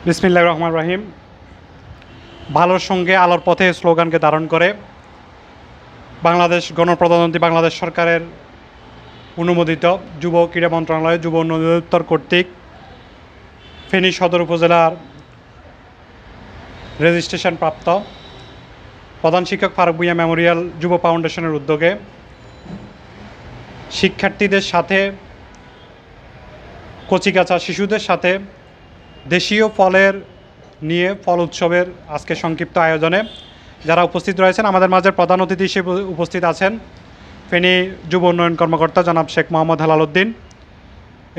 বিসমিল্লাহির রহমানির রহিম। ভালোর সঙ্গে আলোর পথে স্লোগানকে ধারণ করে বাংলাদেশ গণপ্রজাতন্ত্রী বাংলাদেশ সরকারের অনুমোদিত যুব ক্রীড়া মন্ত্রণালয় যুব উন্নয়ন অধিদপ্তর কর্তৃক ফেনী সদর উপজেলার রেজিস্ট্রেশন প্রাপ্ত প্রধান শিক্ষক ফারুক ভূঁইয়া মেমোরিয়াল যুব ফাউন্ডেশনের উদ্যোগে শিক্ষার্থীদের সাথে কচিকাঁচা শিশুদের সাথে দেশীয় ফলের নিয়ে ফল উৎসবের আজকে সংক্ষিপ্ত আয়োজনে যারা উপস্থিত রয়েছেন, আমাদের মাঝে প্রধান অতিথি হিসেবে উপস্থিত আছেন ফেনী যুব উন্নয়ন কর্মকর্তা জনাব শেখ মোহাম্মদ হেলাল উদ্দিন।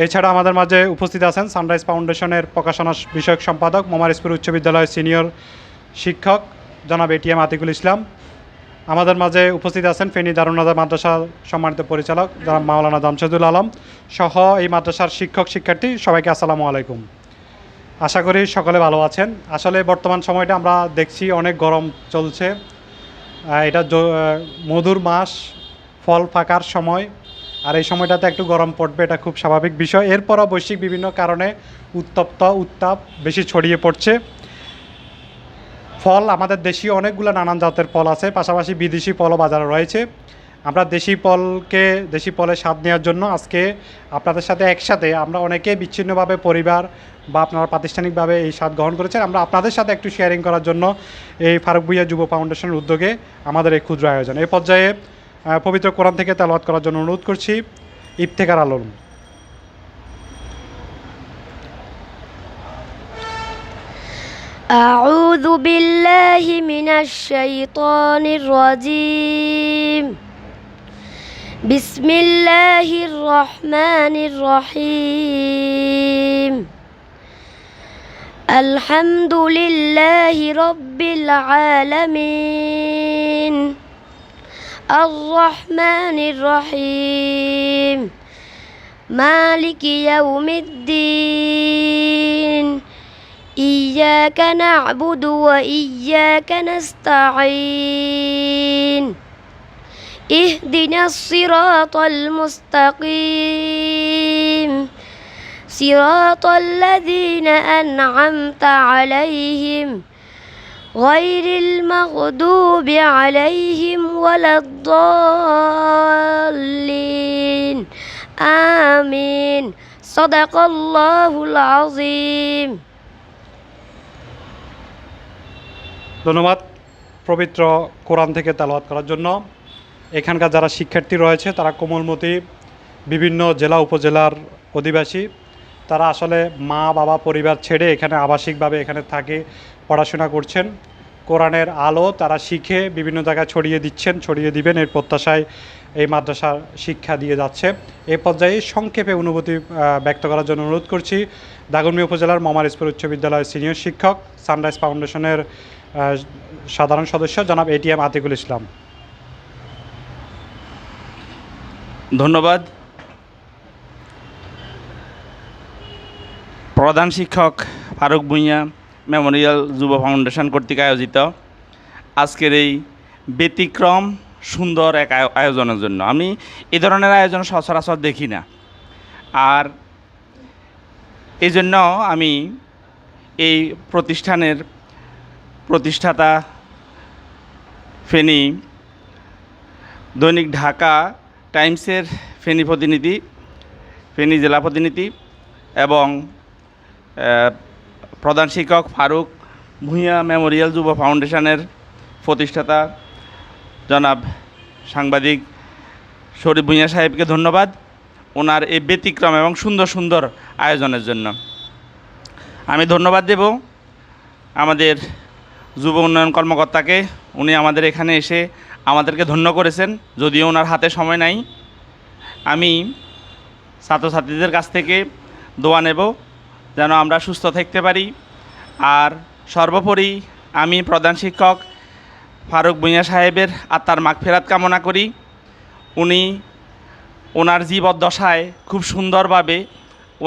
এছাড়া আমাদের মাঝে উপস্থিত আছেন সানরাইজ ফাউন্ডেশনের প্রকাশনা বিষয়ক সম্পাদক মোমারইজপুর উচ্চ বিদ্যালয়ের সিনিয়র শিক্ষক জনাব এটিএম আতিকুল ইসলাম। আমাদের মাঝে উপস্থিত আছেন ফেনী দারুন্নাদা মাদ্রাসার সম্মানিত পরিচালক জনাব মাওলানা জামশেদুল আলম সহ এই মাদ্রাসার শিক্ষক শিক্ষার্থী সবাইকে আসসালামু আলাইকুম। আশা করি সকলে ভালো আছেন। আসলে বর্তমান সময়টা আমরা দেখছি অনেক গরম চলছে, এটা মধুর মাস, ফল পাকার সময়, আর এই সময়টাতে একটু গরম পড়বে, এটা খুব স্বাভাবিক বিষয়। এরপরও বৈশ্বিক বিভিন্ন কারণে উত্তাপ বেশি ছড়িয়ে পড়ছে। ফল আমাদের দেশীয় অনেকগুলো নানান জাতের ফল আছে, পাশাপাশি বিদেশি ফলও বাজারে রয়েছে। আমরা দেশি ফলের স্বাদ নেওয়ার জন্য আজকে আপনাদের সাথে একসাথে আমরা অনেকে বিচ্ছিন্নভাবে পরিবার বা আপনারা প্রাতিষ্ঠানিকভাবে এই স্বাদ গ্রহণ করেছেন, আমরা আপনাদের সাথে একটু শেয়ারিং করার জন্য এই ফারুক ভূঁইয়া যুব ফাউন্ডেশনের উদ্যোগে আমাদের এই ক্ষুদ্র আয়োজন। এই পর্যায়ে পবিত্র কোরআন থেকে তেলাওয়াত করার জন্য অনুরোধ করছি ইফতেখার আলম। أعوذ بالله من الشيطان الرجيم. بسم الله الرحمن الرحيم. الحمد لله رب العالمين الرحمن الرحيم مالك يوم الدين إياك نعبد وإياك نستعين اهدنا الصراط المستقيم صراط الذين أنعمت عليهم غير المغضوب عليهم ولا الضالين آمين صدق الله العظيم. ধন্যবাদ পবিত্র কোরআন থেকে তেলাওয়াত করার জন্য। এখানকার যারা শিক্ষার্থী রয়েছে তারা কোমলমতি বিভিন্ন জেলা উপজেলার অধিবাসী, তারা আসলে মা বাবা পরিবার ছেড়ে এখানে আবাসিকভাবে এখানে থাকে, পড়াশোনা করছেন। কোরআনের আলো তারা শিখে বিভিন্ন জায়গায় ছড়িয়ে দিবেন, এর প্রত্যাশায় এই মাদ্রাসার শিক্ষা দিয়ে যাচ্ছে। এই পর্যায়ে সংক্ষেপে অনুভূতি ব্যক্ত করার জন্য অনুরোধ করছি দাগনভূঞা উপজেলার মোমারইজপুর উচ্চ বিদ্যালয়ের সিনিয়র শিক্ষক সানরাইজ ফাউন্ডেশনের সাধারণ সদস্য জনাব এটিএম আতিকুল ইসলাম। ধন্যবাদ। প্রধান শিক্ষক ফারুক ভূঁইয়া মেমোরিয়াল যুব ফাউন্ডেশন কর্তৃক আয়োজিত আজকের এই ব্যতিক্রম সুন্দর এক আয়োজনের জন্য, আমি এই ধরনের আয়োজন সচরাচর দেখি না, আর এই জন্য আমি এই প্রতিষ্ঠানের প্রতিষ্ঠাতা ফেনী দৈনিক ঢাকা টাইমসের ফেনী প্রতিনিধি, ফেনী জেলা প্রতিনিধি এবং প্রধান শিক্ষক ফারুক ভূঁইয়া মেমোরিয়াল যুব ফাউন্ডেশনের প্রতিষ্ঠাতা জনাব সাংবাদিক শরীফ ভূঁইয়া সাহেবকে ধন্যবাদ ওনার এই ব্যতিক্রম এবং সুন্দর সুন্দর আয়োজনের জন্য। আমি ধন্যবাদ দেব আমাদের যুব উন্নয়ন কর্মকর্তাকে, উনি আমাদের এখানে এসে আমাদেরকে ধন্য করেছেন, যদিও ওনার হাতে সময় নাই। আমি ছাত্রছাত্রীদের কাছ থেকে দোয়া নেব যেন আমরা সুস্থ থাকতে পারি। আর সর্বোপরি আমি প্রধান শিক্ষক ফারুক ভূঁইয়া সাহেবের আত্মার মাগফিরাত কামনা করি। উনি ওনার জীবদ্দশায় খুব সুন্দরভাবে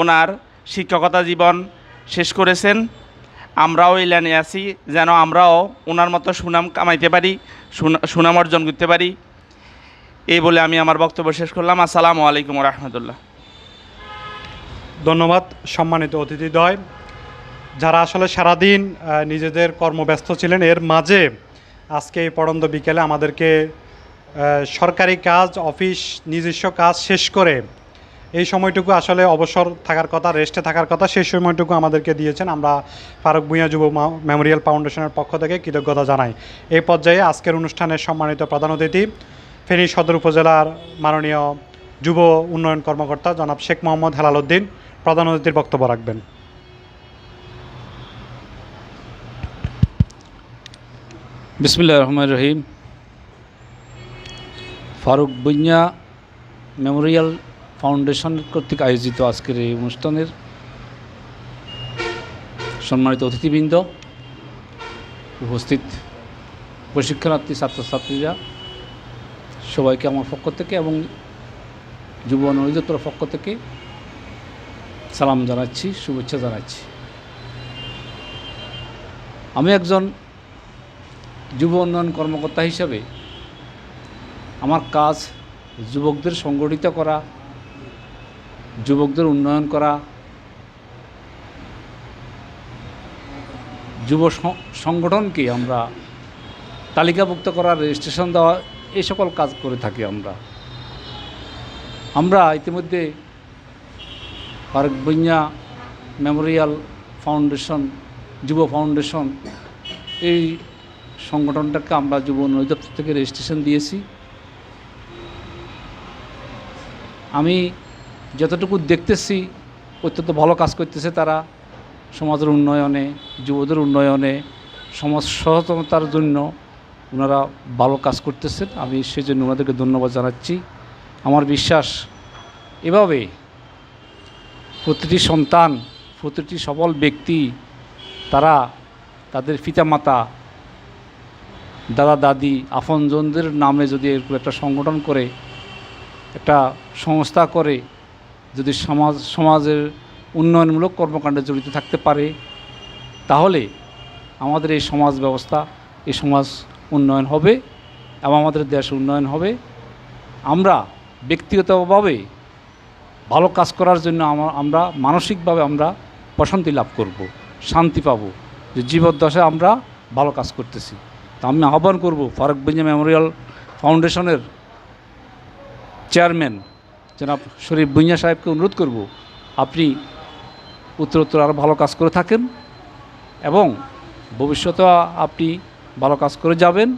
ওনার শিক্ষকতা জীবন শেষ করেছেন। আমরাও এই লাইনে আছি যেন আমরাও ওনার মতো সুনাম কামাইতে পারি, সুনাম অর্জন করতে পারি। এই বলে আমি আমার বক্তব্য শেষ করলাম। আসসালামু আলাইকুম রহমতুল্লাহ। ধন্যবাদ সম্মানিত অতিথিদ্বয়। যারা আসলে সারাদিন নিজেদের কর্মব্যস্ত ছিলেন, এর মাঝে আজকে এই পড়ন্ত বিকেলে আমাদেরকে সরকারি কাজ, অফিস, নিজস্ব কাজ শেষ করে এই সময়টুকু আসলে অবসর থাকার কথা, রেস্টে থাকার কথা, সেই সময়টুকু আমাদেরকে দিয়েছেন। আমরা ফারুক ভূঁইয়া যুব মেমোরিয়াল ফাউন্ডেশনের পক্ষ থেকে কৃতজ্ঞতা জানাই। এই পর্যায়ে আজকের অনুষ্ঠানের সম্মানিত প্রধান অতিথি ফেনী সদর উপজেলার মাননীয় যুব উন্নয়ন কর্মকর্তা জনাব শেখ মোহাম্মদ হেলাল উদ্দিন প্রধান অতিথির বক্তব্য রাখবেন। বিসমিল্লাহির রহমানির রহিম। ফারুক ভূঁইয়া মেমোরিয়াল ফাউন্ডেশন কর্তৃক আয়োজিত আজকের এই অনুষ্ঠানের সম্মানিত অতিথিবৃন্দ, উপস্থিত প্রশিক্ষণার্থী ছাত্রছাত্রীরা, সবাইকে আমার পক্ষ থেকে এবং যুব উন্নয়ন অধিদপ্তরের পক্ষ থেকে সালাম জানাচ্ছি, শুভেচ্ছা জানাচ্ছি। আমি একজন যুব উন্নয়ন কর্মকর্তা হিসাবে আমার কাজ যুবকদের সংগঠিত করা, যুবকদের উন্নয়ন করা, যুব সংগঠনকে আমরা তালিকাভুক্ত করা, রেজিস্ট্রেশন দেওয়া, এই সকল কাজ করে থাকি। আমরা ইতিমধ্যে ফারুক ভূঁইয়া মেমোরিয়াল ফাউন্ডেশন, যুব ফাউন্ডেশন, এই সংগঠনটাকে আমরা যুব উন্নয়ন দপ্তর থেকে রেজিস্ট্রেশন দিয়েছি। আমি যতটুকু দেখতেছি অত্যন্ত ভালো কাজ করতেছে তারা, সমাজের উন্নয়নে, যুবদের উন্নয়নে, সমাজ সচেতনতার জন্য ওনারা ভালো কাজ করতেছেন। আমি সেজন্য ওনাদেরকে ধন্যবাদ জানাচ্ছি। আমার বিশ্বাস এভাবে প্রতিটি সন্তান, প্রতিটি সফল ব্যক্তি তারা তাদের পিতামাতা, দাদা দাদি, আপনজনদের নামে যদি এরকম একটা সংগঠন করে, একটা সংস্থা করে, যদি সমাজের উন্নয়নমূলক কর্মকাণ্ডে জড়িত থাকতে পারে, তাহলে আমাদের এই সমাজ ব্যবস্থা, এই সমাজ উন্নয়ন হবে এবং আমাদের দেশ উন্নয়ন হবে। আমরা ব্যক্তিগতভাবে ভালো কাজ করার জন্য আমরা মানসিকভাবে আমরা প্রশান্তি লাভ করব, শান্তি পাব যে জীবদ্দশায় আমরা ভালো কাজ করতেছি। তো আমি আহ্বান করব ফারুক ভূঁইয়া মেমোরিয়াল ফাউন্ডেশনের চেয়ারম্যান জনাব শরীফ ভূঁইয়া সাহেবকে অনুরোধ করব, আপনি উত্তরোত্তর আরও ভালো কাজ করে থাকেন এবং ভবিষ্যতে আপনি ভালো কাজ করে যাবেন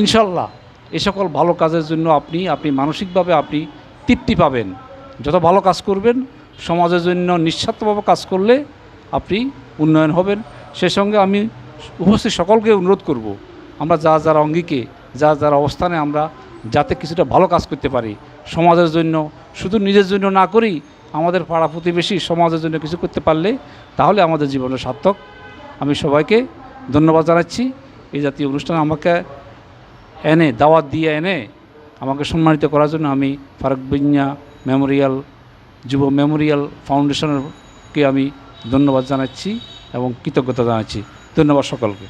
ইনশাল্লাহ। এই সকল ভালো কাজের জন্য আপনি মানসিকভাবে আপনি তৃপ্তি পাবেন। যত ভালো কাজ করবেন, সমাজের জন্য নিঃস্বার্থভাবে কাজ করলে আপনি উন্নয়ন হবেন। সেই সঙ্গে আমি উপস্থিত সকলকে অনুরোধ করব, আমরা যার অঙ্গিকে, যার অবস্থানে আমরা যাতে কিছুটা ভালো কাজ করতে পারি সমাজের জন্য, শুধু নিজের জন্য না করি, আমাদের পাড়া প্রতিবেশী সমাজের জন্য কিছু করতে পারলে তাহলে আমাদের জীবনের সার্থক। আমি সবাইকে ধন্যবাদ জানাচ্ছি। এই জাতীয় অনুষ্ঠানে আমাকে এনে, দাওয়াত দিয়ে এনে আমাকে সম্মানিত করার জন্য আমি ফারুক ভূঁইয়া মেমোরিয়াল, যুব মেমোরিয়াল ফাউন্ডেশনকে আমি ধন্যবাদ জানাচ্ছি এবং কৃতজ্ঞতা জানাচ্ছি। ধন্যবাদ সকলকে।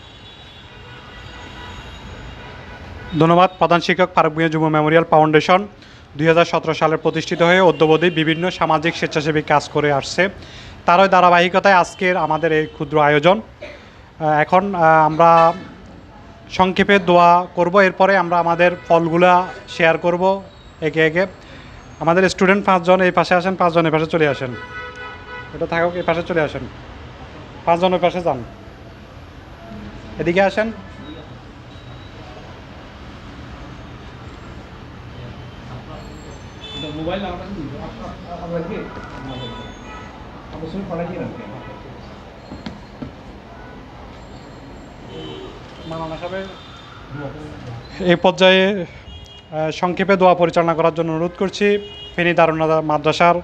ধন্যবাদ। প্রধান শিক্ষক, ফারুক ভূঁইয়া যুব মেমোরিয়াল ফাউন্ডেশন 2017 সালে প্রতিষ্ঠিত হয়ে অদ্যাবধি বিভিন্ন সামাজিক স্বেচ্ছাসেবী কাজ করে আসছে। তারই ধারাবাহিকতায় আজকের আমাদের এই ক্ষুদ্র আয়োজন। এখন আমরা সংক্ষেপে দোয়া করব, এরপরে আমরা আমাদের ফলগুলা শেয়ার করব একে একে। আমাদের স্টুডেন্ট 5 জন এই পাশে আসেন, 5 জন এই পাশে চলে আসেন। এটা থাকুক, এই পাশে চলে আসেন। 5 জন ওই পাশে যান, এদিকে আসেন। এই পর্যায়ে সংক্ষেপে দোয়া পরিচালনা করার জন্য অনুরোধ করছি ফেনী দারুন নাদা মাদ্রাসার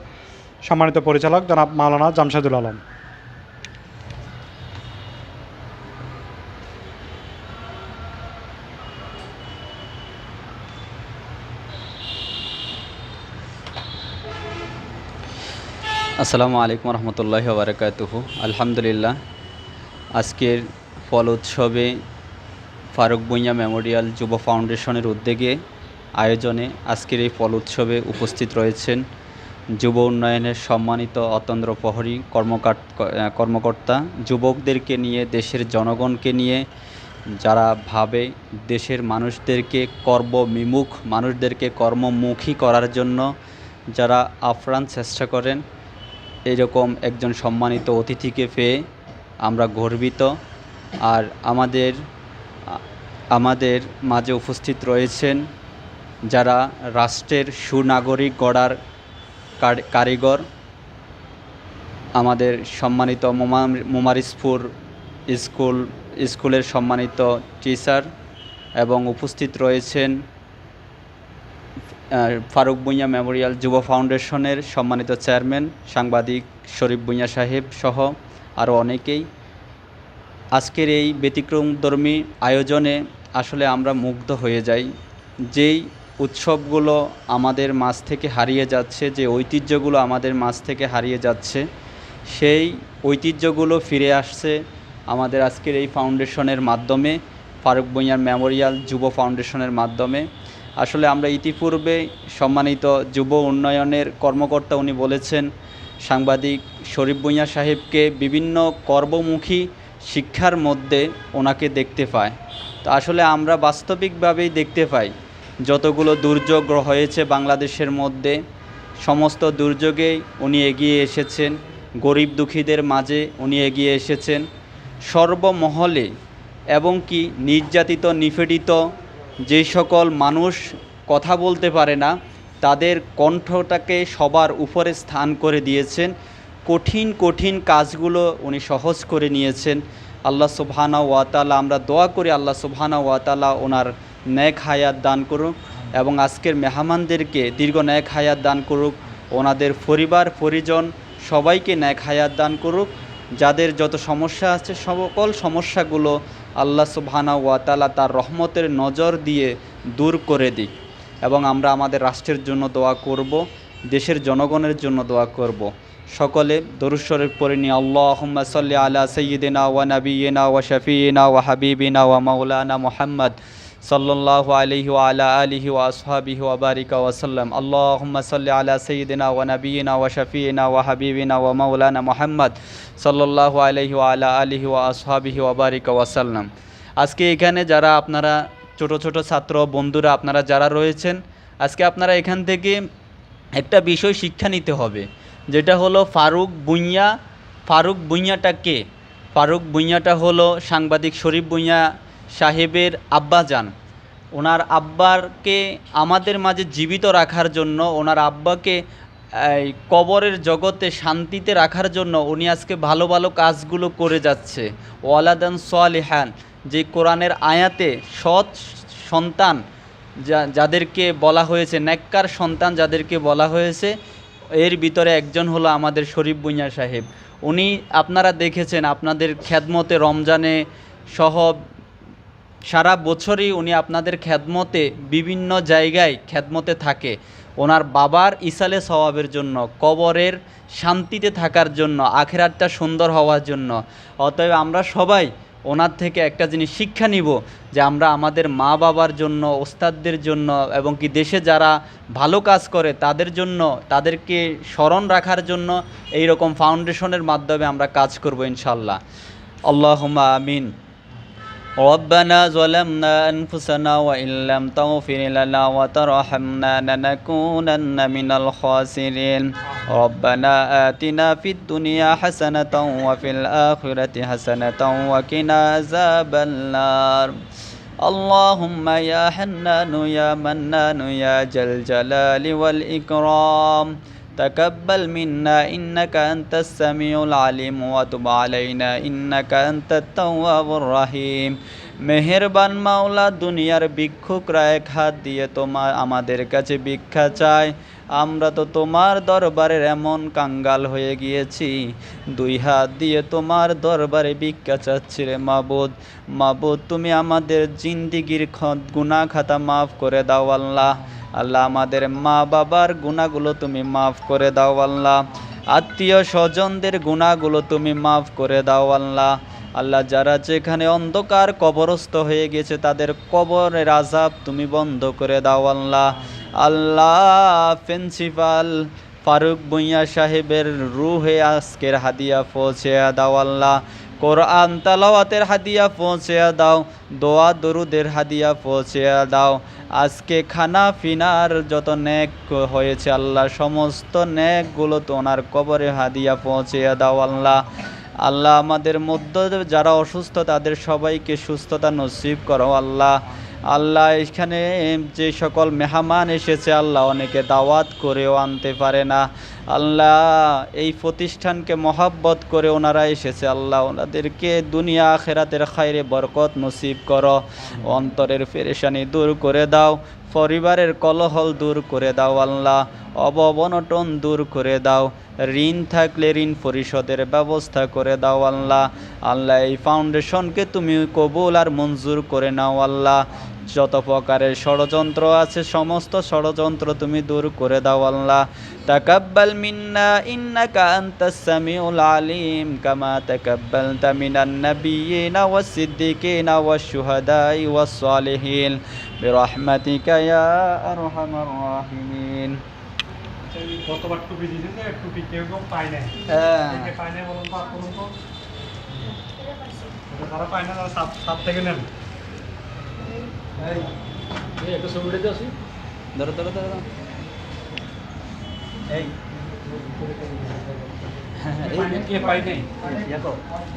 সম্মানিত পরিচালক জনাব মাওলানা জামশেদুল আলম। আসসালামু আলাইকুম রহমতুল্লাহি ওয়া বারাকাতুহু। আলহামদুলিল্লাহ, আজকের ফল উৎসবে ফারুক ভূঁইয়া মেমোরিয়াল যুব ফাউন্ডেশনের উদ্যোগে আয়োজনে আজকের এই ফল উৎসবে উপস্থিত রয়েছেন যুব উন্নয়নের সম্মানিত অতন্দ্র প্রহরী কর্মকর্তা, যুবকদেরকে নিয়ে, দেশের জনগণকে নিয়ে যারা ভাবে দেশের মানুষদেরকে কর্মবিমুখ মানুষদেরকে কর্মমুখী করার জন্য যারা আপ্রাণ চেষ্টা করেন, এরকম একজন সম্মানিত অতিথিকে পেয়ে আমরা গর্বিত। আর আমাদের মাঝে উপস্থিত রয়েছেন যারা রাষ্ট্রের সুনাগরিক গড়ার কারিগর, আমাদের সম্মানিত মোমারিজপুর স্কুলের সম্মানিত টিচার, এবং উপস্থিত রয়েছেন ফারুক ভূঁইয়া মেমোরিয়াল যুব ফাউন্ডেশনের সম্মানিত চেয়ারম্যান সাংবাদিক শরীফ ভূঁইয়া সাহেব সহ আরও অনেকেই। আজকের এই ব্যতিক্রমধর্মী আয়োজনে আসলে আমরা মুগ্ধ হয়ে যাই। যেই উৎসবগুলো আমাদের মাঝ থেকে হারিয়ে যাচ্ছে, যে ঐতিহ্যগুলো আমাদের মাঝ থেকে হারিয়ে যাচ্ছে, সেই ঐতিহ্যগুলো ফিরে আসছে আমাদের আজকের এই ফাউন্ডেশনের মাধ্যমে, ফারুক ভূঁইয়া মেমোরিয়াল যুব ফাউন্ডেশনের মাধ্যমে। আসলে আমরা ইতিপূর্বে সম্মানিত যুব উন্নয়নের কর্মকর্তা উনি বলেছেন সাংবাদিক শরীফ ভূঁইয়া সাহেবকে বিভিন্ন কর্মমুখী শিক্ষার মধ্যে ওনাকে দেখতে পায়। তো আসলে আমরা বাস্তবিকভাবেই দেখতে পাই যতগুলো দুর্যোগ হয়েছে বাংলাদেশের মধ্যে, সমস্ত দুর্যোগেই উনি এগিয়ে এসেছেন, গরিব দুঃখীদের মাঝে উনি এগিয়ে এসেছেন সর্বমহলে, এবং কি নির্যাতিত নিপীড়িত যেই সকল মানুষ কথা বলতে পারে না তাদের কণ্ঠটাকে সবার উপরে স্থান করে দিয়েছেন। কঠিন কঠিন কাজগুলো উনি সহজ করে নিয়েছেন। আল্লাহ সুবহানাহু ওয়া তাআলা, আমরা দোয়া করি আল্লাহ সুবহানাহু ওয়া তাআলা ওনার নেক হায়াত দান করুক এবং আজকের মেহমানদেরকে দীর্ঘ নেক হায়াত দান করুক, ওনাদের পরিবার পরিজন সবাইকে নেক হায়াত দান করুক। যাদের যত সমস্যা আছে সকল সমস্যাগুলো আল্লাহ সুবহানাহু ওয়া তাআলা তার রহমতের নজর দিয়ে দূর করে দিক। এবং আমরা আমাদের রাষ্ট্রের জন্য দোয়া করব, দেশের জনগণের জন্য দোয়া করব। সকলে দরুদ শরীফ পড়ে নিয়ে আল্লাহুম্মা সাল্লি আলা সাইয়্যিদিনা ওয়া নাবিয়িনা ওয়া শাফিয়িনা ওয়া হাবিবিনা ওয়া মাওলানা মুহাম্মদ সাল্লাল্লাহু আলাইহি ওয়া আলা আলিহি ওয়া আসহাবিহি ওয়া বারিকা ওয়া সাল্লাম। আল্লাহুম্মা সাল্লি আলা সাইয়্যিদিনা ওয়া নাবিয়িনা ওয়া শাফিয়িনা ওয়া হাবিবিনা ওয়া মাওলানা মুহাম্মদ সাল্লাল্লাহু আলাইহি ওয়া আলা আলিহি ওয়া আসহাবিহি ওয়া বারিকা ওয়া সাল্লাম। আজকে এখানে যারা আপনারা ছোট ছোট ছাত্র বন্ধুরা আপনারা যারা রয়েছেন, আজকে আপনারা এখান থেকে একটা বিষয় শিক্ষা নিতে হবে, যেটা হলো ফারুক ভূঁইয়াটা কে? ফারুক ভূঁইয়াটা হলো সাংবাদিক শরীফ ভূঁইয়া সাহেবের আব্বাজান। ওনার আব্বাকে আমাদের মাঝে জীবিত রাখার জন্য, ওনার আব্বাকে কবরের জগতে শান্তিতে রাখার জন্য উনি আজকে ভালো ভালো কাজগুলো করে যাচ্ছে। ওয়ালাদান সালিহান, যে কোরআনের আয়াতে সৎ সন্তান যাদেরকে বলা হয়েছে, নেককার সন্তান যাদেরকে বলা হয়েছে, এর ভিতরে একজন হলো আমাদের শরীফ ভূঁইয়া সাহেব। উনি আপনারা দেখেছেন আপনাদের খেদমতে রমজানে সহ সারা বছরই উনি আপনাদের খেদমতে বিভিন্ন জায়গায় খেদমতে থাকে, ওনার বাবার ইসালে সওয়াবের জন্য, কবরের শান্তিতে থাকার জন্য, আখিরাতটা সুন্দর হওয়ার জন্য। অতএব আমরা সবাই ওনার থেকে একটা জিনিস শিক্ষা নিব, যে আমরা আমাদের মা বাবার জন্য, ওস্তাদদের জন্য এবং কি দেশে যারা ভালো কাজ করে তাদের জন্য, তাদেরকে স্মরণ রাখার জন্য এই রকম ফাউন্ডেশনের মাধ্যমে আমরা কাজ করব ইনশাআল্লাহ। আল্লাহুম্মা আমিন। ربنا ظلمنا أنفسنا وإن لم تغفر لنا وترحمنا لنكونن من الخاسرين ربنا آتنا في الدنيا حسنة وفي الآخرة حسنة وقنا عذاب النار اللهم يا حنان يا منان يا ذا الجلال والإكرام تقبل منا إنك أنت السميع العليم وتب علينا إنك أنت التواب الرحيم। মেহেরবান মাওলা, দুনিয়ার ভিক্ষুকরা এক হাত দিয়ে আমাদের কাছে ভিক্ষা চায়, আমরা তো তোমার দরবারের এমন কাঙ্গাল হয়ে গিয়েছি, দুই হাত দিয়ে তোমার দরবারে ভিক্ষা চাচ্ছি রে মাবুদ। মাবুদ, তুমি আমাদের জিন্দিগির গুনাহ খাতা মাফ করে দাও আল্লাহ। আল্লাহ, আমাদের মা বাবার গুনাহগুলো তুমি মাফ করে দাও আল্লাহ। আত্মীয় স্বজনদের গুনাহগুলো তুমি মাফ করে দাও আল্লাহ। আল্লাহ, যারা যেখানে অন্ধকার কবরস্থ হয়ে গেছে তাদের কবরের আযাব তুমি বন্ধ করে দাও আল্লাহ। আল্লাহ, ফারুক ভূঁইয়া সাহেবের রুহে আজকের হাদিয়া পৌঁছে দাও আল্লাহ। কোরআন তালাওয়াতের হাদিয়া পৌঁছে দাও, দোয়া দরুদের হাদিয়া পৌঁছে দাও। আজকে খানা ফিনার যত নেক হয়েছে আল্লাহ, সমস্ত নেকগুলো তো ওনার কবরে হাদিয়া পৌঁছে দাও আল্লাহ। আল্লাহ আমাদের মধ্যে যারা অসুস্থ তাদের সবাইকে সুস্থতা নসিব করো আল্লাহ। আল্লাহ এখানে যে সকল মেহমান এসেছে আল্লাহ, অনেকে দাওয়াত করেও আনতে পারে না আল্লাহ, এই প্রতিষ্ঠানকে মহাব্বত করে ওনারা এসেছে আল্লাহ, ওনাদেরকে দুনিয়া আখেরাতের খায়রে বরকত নসিব করো, অন্তরের পেরেশানি দূর করে দাও, পরিবারের কলহল দূর করে দাও আল্লাহ, অবনটন দূর করে দাও, ঋণ থাকলে ঋণ পরিশোধের ব্যবস্থা করে দাও আল্লাহ। আল্লাহ এই ফাউন্ডেশনকে তুমি কবুল আর মঞ্জুর করে নাও আল্লাহ। যত প্রকারের ষড়যন্ত্র আছে সমস্ত ষড়যন্ত্র তুমি দূর করে দাও আল্লাহ। তাকাব্বাল মিন্না ইন্নাকা আনতাস সামিউল আলিম কামা তাকাব্বালতা মিনান নাবিয়িনা ওয়াস সিদ্দিকিনা ওয়াশ শুহাদাই ওয়াস সালিহিন বিরহমাতিকা ইয়া আরহামার রাহিমিন। কতবার টুপি দিয়েছেন যে টুপি কেউ পায় না, পায় না বলুন তো আপনার তো যারা পায় না তারা সাত থেকে নেন। একটা ছবি উঠে আসি। ধরো ধরো ধরো এই কে পাই নাই